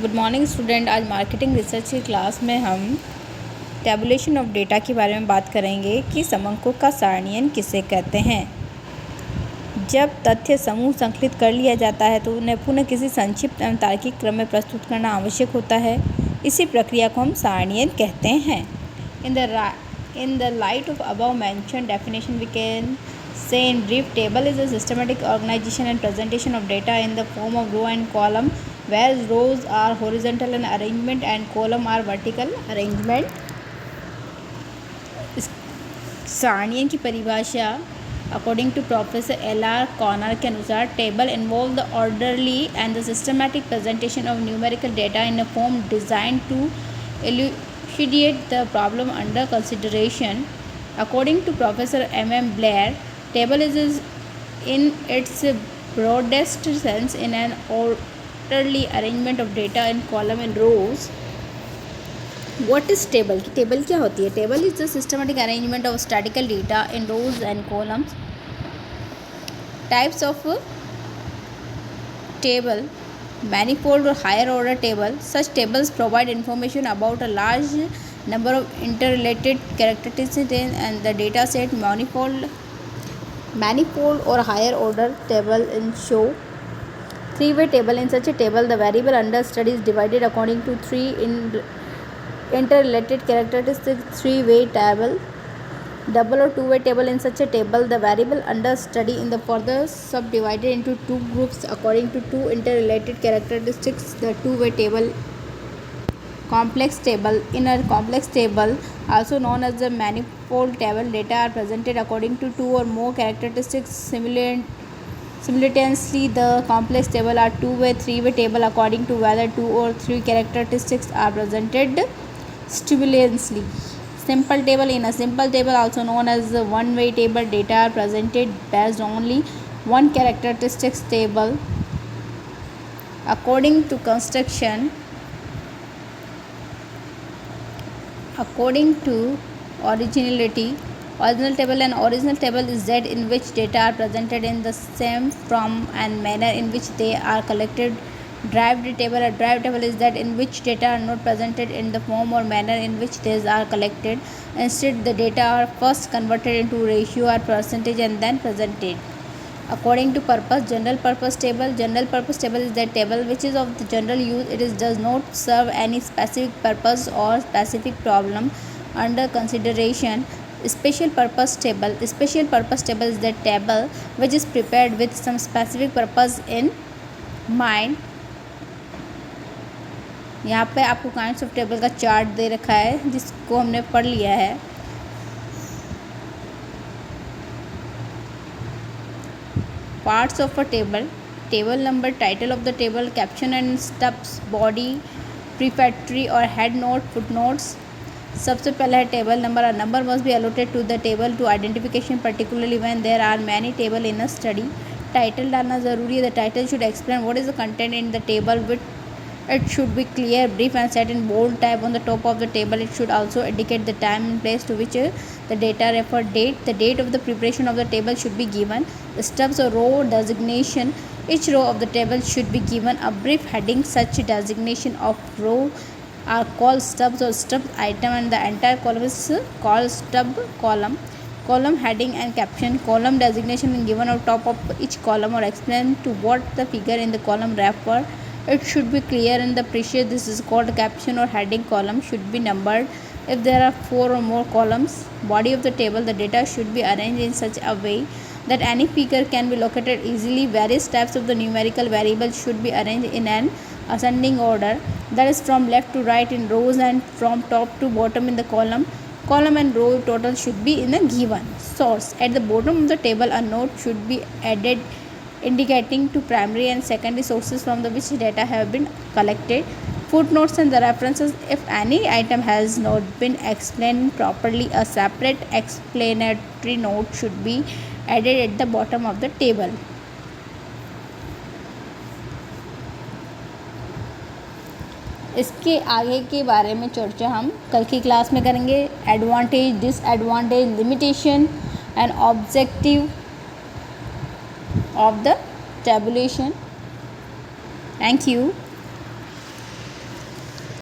Good morning student. आज marketing research की class में हम टैबुलेशन ऑफ डेटा के बारे में बात करेंगे कि समंकों का सारणीयन किसे कहते हैं। जब तथ्य समूह संकलित कर लिया जाता है तो उन्हें पुनः किसी संक्षिप्त एवं तार्किक क्रम में प्रस्तुत करना आवश्यक होता है। इसी प्रक्रिया को हम सारणीयन कहते हैं। In the light of above mentioned definition, we can say in brief, table is a systematic organization and presentation of data in the form of row and column, whereas rows are horizontal in arrangement and column are vertical arrangement. सारणियन की परिभाषा according to professor L.R. Connor के अनुसार table involve the orderly and the systematic presentation of numerical data in a form design to elucidate the problem under consideration. According to Professor M.M. Blair, table is in its broadest sense in an orderly arrangement of data in column and rows. What is table? Table क्या होती है? Table is the systematic arrangement of statistical data in rows and columns. Types of table: manifold or higher order table. Such tables provide information about a large number of interrelated characteristics and the data set. Manifold or higher order table in show three-way table. In such a table, the variable under study is divided according to three interrelated characteristics. Three-way table. Double or two-way table. In such a table, the variable under study in the further subdivided into two groups according to two interrelated characteristics. The two-way table. Complex table. In a complex table, also known as the manifold table, data are presented according to two or more characteristics simultaneously. The complex table are two-way, three-way table according to whether two or three characteristics are presented simultaneously. Simple table. In a simple table, also known as the one-way table, data are presented based only one characteristics table. According to construction, according to originality, original table. An original table is that in which data are presented in the same form and manner in which they are collected. Derived table. A derived table is that in which data are not presented in the form or manner in which they are collected. Instead, the data are first converted into ratio or percentage and then presented. According to purpose, general purpose table. General purpose table is that table which is of the general use. It does not serve any specific purpose or specific problem under consideration. Special purpose table. Special purpose table is that table which is prepared with some specific purpose in mind. यहाँ पे आपको kinds of table का chart दे रखा है जिसको हमने पढ़ लिया है। Parts of a table: table number, title of the table, caption and stubs, body, prefatory or head note, footnotes. सबसे पहला है table number. A number must be allotted to the table to identification, particularly when there are many table in a study. Title डालना ज़रूरी है. The title should explain what is the content in the table. It should be clear, brief and set in bold type on the top of the table. It should also indicate the time and place to which the data refer. The date of the preparation of the table should be given. The stubs or row designation. Each row of the table should be given a brief heading. Such designation of row are called stubs or stub item, and the entire column is called stub column. Column heading and caption. Column designation is given on top of each column or explain to what the figure in the column refer. It should be clear and the precise. This is called caption or heading. Column should be numbered if there are four or more columns. Body of the table. The data should be arranged in such a way that any figure can be located easily. Various types of the numerical variables should be arranged in an ascending order, that is from left to right in rows and from top to bottom in the column. Column and row total should be in a given source. At the bottom of the table, a note should be added indicating to primary and secondary sources from the which data have been collected. Footnotes and the references. If any item has not been explained properly, a separate explanatory note should be added at the bottom of the table. इसके आगे के बारे में चर्चा हम कल की class में करेंगे. Advantage, disadvantage, limitation and objective of the tabulation. Thank you.